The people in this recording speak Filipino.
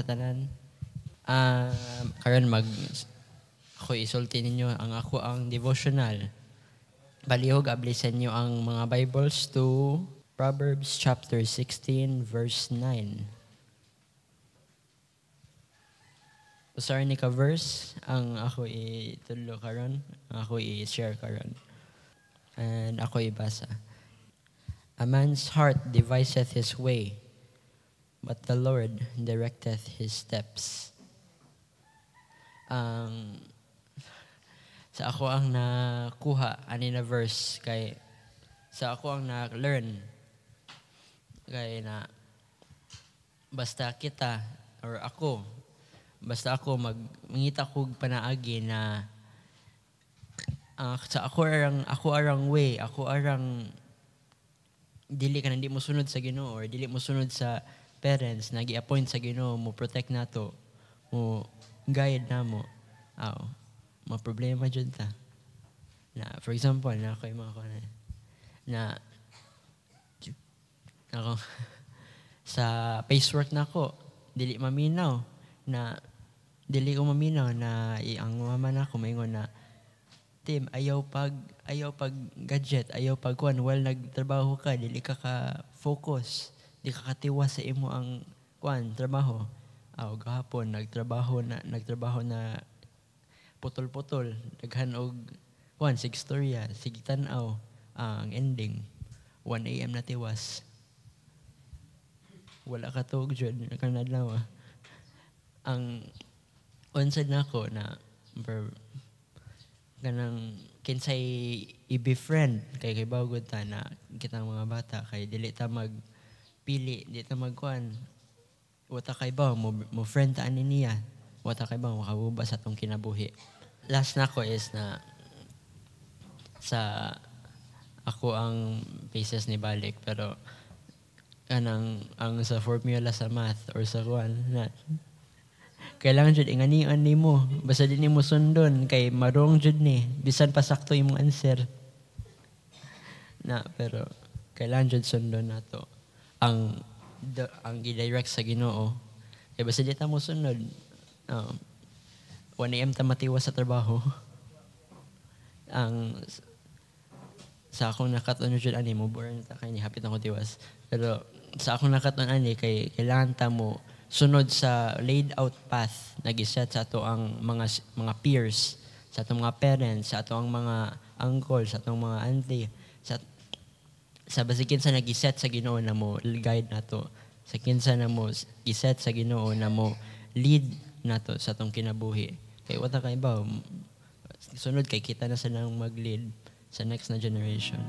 tanan. Karon ako isulti ninyo ang devotional. Balihog ablisan niyo ang mga Bibles to Proverbs chapter 16 verse 9. Usar ni ka verse ang ako itulo karon, ako i-share karon. And ako ibasa. A man's heart deviseth his way, but the Lord directeth his steps. Sa ako ang nakuha ani na verse kay sa ako ang na-learn kay na basta ako mangita kog panaagi na sa ako arang way, ako arang dili ka hindi mo sunod sa Ginoo or dili mo sunod sa parents na gi-appoint sa Ginoo mo protect nato, mo guide namo. Problema jud ta. Na for example, na ako na ako sa pacework nako dili maminaw na ang mama nako maingon na Tim, ayaw pag gadget, ayaw pag kuan, while nagtrabaho ka, dili ka focus, di ka katiwas sa imo ang kuan trabaho. Gahapon nagtrabaho na putol-putol, daghan og kuan sig storya, sig tan-aw ang ending 1 AM na tiwas. Wala ka tuog jud kanadlaw. Ang unsad nako na kanang kinsay i-befriend kay bawgod ta na kitang mga bata kay dili ta magpili, dili ta magkuan. Wata kay ba mo friend ta ani niya. Wata kay ba makabuba sa atong kinabuhi. Last nako is na sa ako ang basis ni balik pero kanang ang sa formula sa math or sa kuan na kailangan jud inganian nimo basta din nimo sundon kay marong jud ni bisan pa sakto imong answer na pero kailangan jud sundon nato ang gi-direct sa Ginoo kay basta di ta mo sunod 1 AM ta matiwas sa trabaho ang sa akong nakaton jud ani mo born ta kay ni hapit ako tiwas pero sa akong nakaton ani kay kailangan ta mo sunod sa laid out path na giset sa ato ang mga peers, sa atong mga parents, sa atong mga uncle, sa atong mga auntie, sa basikin sa nagiset sa Ginoo na mo guide nato, sa kinsa na mo giset sa Ginoo na mo lead nato sa atong kinabuhi. Kay wata kay ba sunod kay kita na sa nang mag-lead sa next na generation.